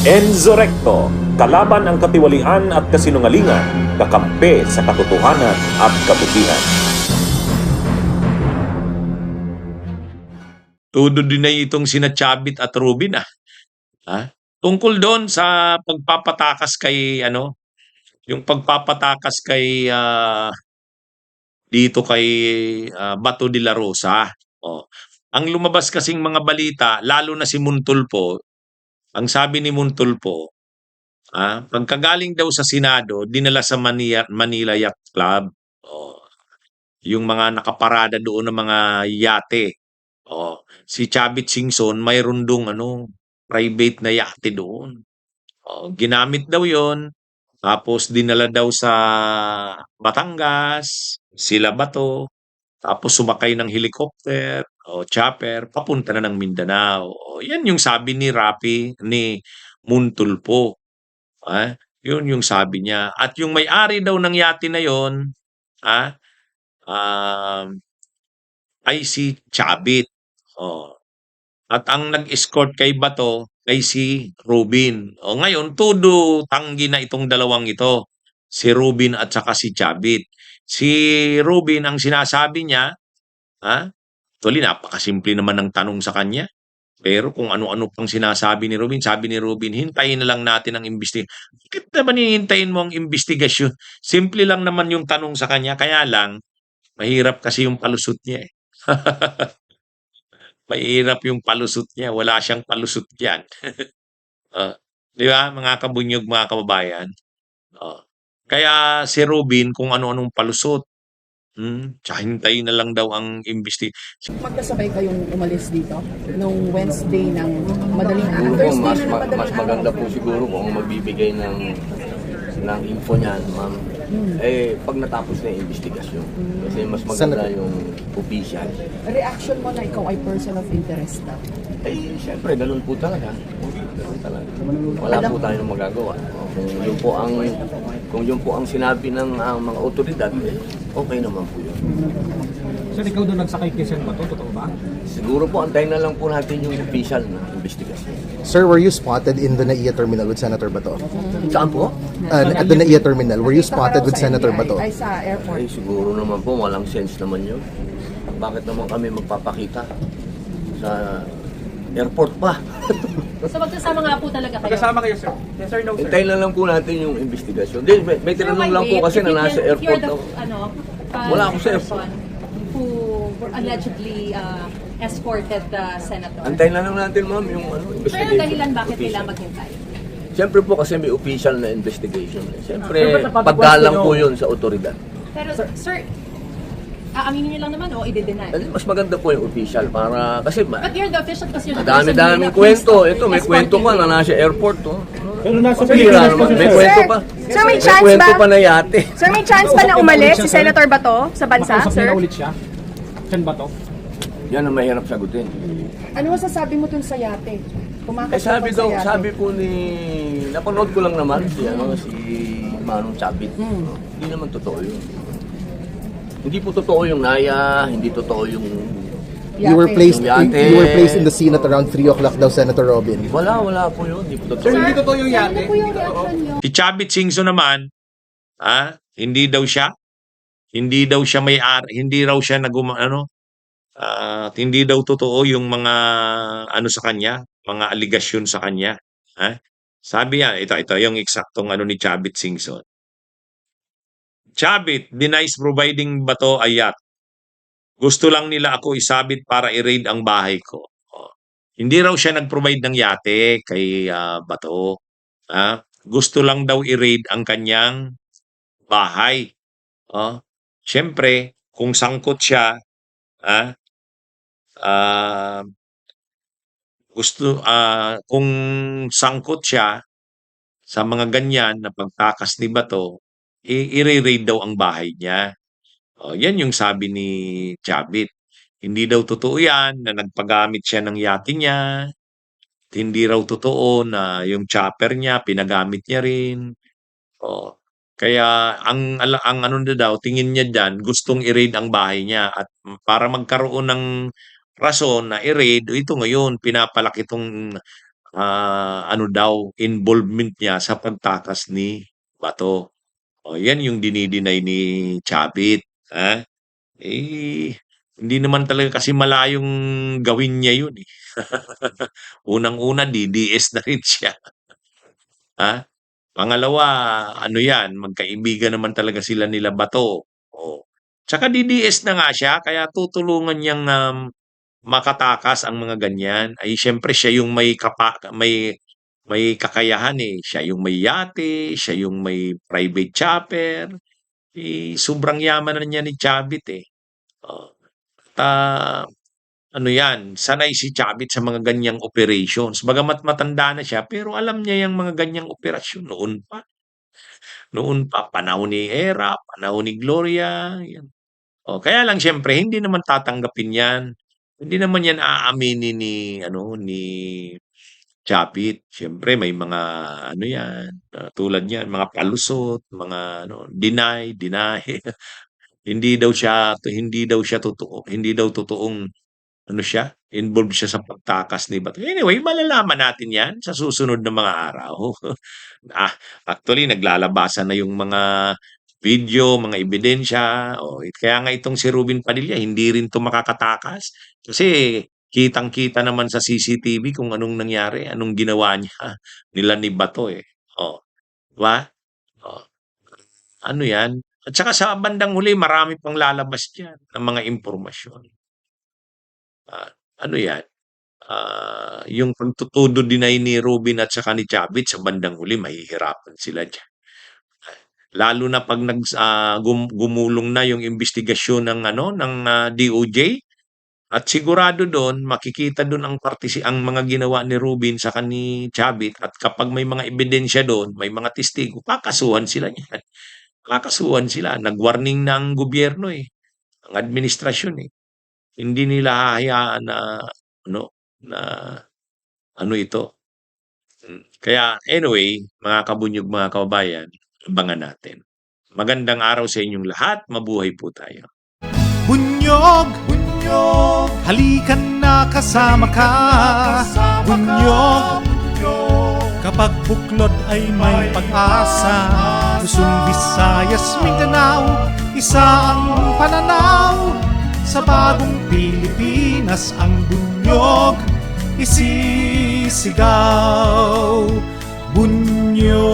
Enzo Recto, kalaban ang katiwalian at kasinungalingan, kakampi sa katotohanan at kabutihan. Todo din na itong sina Chavit at Rubin ha? Tungkol doon sa pagpapatakas kay yung pagpapatakas kay dito kay Bato de la Rosa. Oh. Ang lumabas kasing mga balita, lalo na si Montulfo, ang sabi ni Montulfo, pagkagaling daw sa Senado, dinala sa Manila Yacht Club. Oh. Yung mga nakaparada doon ng mga yate. Oh, si Chavit Singson mayroon dong private na yate doon. Oh, ginamit daw 'yon. Tapos dinala daw sa Batangas, sila Bato, tapos sumakay ng helicopter o chopper papunta na ng Mindanao. Oh, 'yan yung sabi ni Rapi ni Montulfo. Ah, 'Yun yung sabi niya. At yung may-ari daw ng yate na 'yon, ah, um, ay si Chavit. Oh. At ang nag-escort kay Bato ay si Rubin. O ngayon, todo tanggi na itong dalawang ito. Si Rubin at saka si Chavit. Si Rubin, ang sinasabi niya, actually napakasimple naman ng tanong sa kanya. Pero kung ano-ano pang sinasabi ni Rubin, sabi ni Rubin, hintayin na lang natin ang investigasyon. Bakit naman hihintayin mo ang investigasyon? Simple lang naman yung tanong sa kanya, kaya lang, mahirap kasi yung palusot niya eh. Mahirap yung palusot niya, wala siyang palusot diyan. Oh, 'di ba mga kabunyog, mga kababayan? Oh, kaya si Robin kung ano-anong palusot, tsaka hintayin na lang daw ang Magkasabay kayong umalis dito nung Wednesday ng madaling araw. Siguro po, Thursday mas, na ng madaling mas maganda po siguro kung magbibigay ng info niyan, ma'am. Pag natapos na yung investigasyon. Kasi mas maganda yung official. Reaction mo na ikaw ay person of interest na. Siyempre, ganun po talaga. Ganun talaga. Wala po tayong magagawa. Kung yun po ang sinabi ng mga otoridad, okay naman po yun. Sir, ikaw doon nagsakay kay Sen Bato, totoo ba? Siguro po, antayin na lang po natin yung official na investigasyon. Sir, were you spotted in the NAIA terminal with Senator Bato? Saan po? At the NAIA terminal, were you spotted with Sa Senator NBI, Bato? Ay, sa airport. Siguro naman po, walang sense naman yun. Bakit naman kami magpapakita sa airport pa? So magsasama nga po talaga kayo? Magkasama kayo, sir? Yes, sir, no, sir. Hintayin na lang po natin yung investigasyon. May Sir, tinanong why lang po wait? kasi If na you nasa can- if you're airport the, daw. Wala ako sa airport. person who were allegedly escorted the senator. Antayin na lang natin, ma'am, yung Sir, ang investigation. dahilan bakit nila Official. maghintay? Siyempre po kasi may official na investigation. Siyempre, Sir, but the paggalang po question, yun sa otoridad. Pero sir, aaminin niyo lang naman o i-deny? Mas maganda po yung official para, kasi But you're the official kasi you're the person dami-daming who kwento. escorted Ito, may kwento pa na nasa airport. Oh. Pero nasa Bira Pilipinas naman. kasi, May sir. kwento pa. Sir, may chance kwento ba? pa na yate. Sir, may chance pa na umalis si Senator Bato sa bansa, Makausap niyo sir? na ulit siya? Sen Bato? Yan ang mahirap sagutin. Ano masasabi mo dun sa yate? Kumakas Sabi ka daw, sa yate. sabi po napanood ko lang naman si Manong Chavit. Hindi naman totoo yun. Hindi po totoo yung naya, hindi totoo yung... You were Yate. placed Yate. you were placed in the scene at around 3 o'clock daw, Senator Robin. Wala po yun. Hindi po totoo. Sir, hindi totoo yung yate. Ano po yung reaction niyo? Si Chavit Singson naman, hindi daw siya hindi raw siya at hindi daw totoo yung mga sa kanya, mga aligasyon sa kanya. Sabi niya, ito yung eksaktong ni Chavit Singson. Chavit denies providing Bato a yacht. Gusto lang nila ako isabit para i-raid ang bahay ko. Oh. Hindi raw siya nag-provide ng yate kay Bato. Gusto lang daw i-raid ang kanyang bahay. Oh. Siyempre, kung sangkot siya, kung sangkot siya sa mga ganyan na pagtakas ni Bato, i-raid daw ang bahay niya. Yan yung sabi ni Chavit. Hindi daw totoo yan na nagpagamit siya ng yate niya. Hindi raw totoo na yung chopper niya pinagamit niya rin. Kaya ang ano na daw, tingin niya diyan, gustong i-raid ang bahay niya at para magkaroon ng rason na i-raid, ito ngayon pinapalaki 'tong ano daw, involvement niya sa pagtakas ni Bato. O yan yung dinideny ni Chavit, hindi naman talaga kasi malayong gawin niya yun, eh. Unang-una DDS na rin siya, ha? Pangalawa, ano yan, magkaibigan naman talaga sila nila Bato. Oh. Tsaka DDS na nga siya, kaya tutulungan niyang makatakas ang mga ganyan. Ay siyempre siya yung may kakayahan eh. Siya yung may yate, siya yung may private chopper. Sobrang yaman na niya ni Chavit eh. Oh. At, ano yan, sanay si Chavit sa mga ganyang operations. Bagamat matanda na siya, pero alam niya yung mga ganyang operasyon noon pa. Noon pa, panahon ni Era, panahon ni Gloria, yan. O, kaya lang siyempre, hindi naman tatanggapin yan. Hindi naman yan aaminin ni Chavit. Siyempre, may mga, yan, tulad yan, mga palusot, mga, deny. Hindi daw siya totoo, hindi daw totoong involved siya sa pagtakas ni Bato. Anyway, malalaman natin 'yan sa susunod na mga araw. Actually naglalabasan na yung mga video, mga ebidensya. Kaya nga itong si Ruben Padilla hindi rin 'to makakatakas kasi kitang-kita naman sa CCTV kung anong nangyari, anong ginawa niya nila ni Bato, eh. 'Di ba? Oh, ano 'yan? At saka sa bandang huli marami pang lalabas diyan ng mga impormasyon. Ano 'yan, yung pagtutudo deny ni Ruben at saka ni Chavit sa bandang huli mahihirapan sila diyan. Lalo na 'pag gumulong na yung imbestigasyon ng DOJ at sigurado do'n makikita do'n ang mga ginawa ni Ruben saka ni Chavit at kapag may mga ebidensya do'n, may mga testigo, kakasuhan sila niyan. Kakasuhan sila, nag-warning na ang gobyerno, eh, ang administrasyon, eh. Hindi nila hahayaan na na ito. Kaya anyway, mga kabunyog, mga kababayan, abangan natin. Magandang araw sa inyong lahat. Mabuhay po tayo. Bunyog, bunyog, halikan na kasama ka. Bunyog, kapag buklod ay may pag-asa. Luzon, Visayas, Mindanao, isa ang pananaw. Sa bagong Pilipinas ang bunyog isisigaw. Bunyog.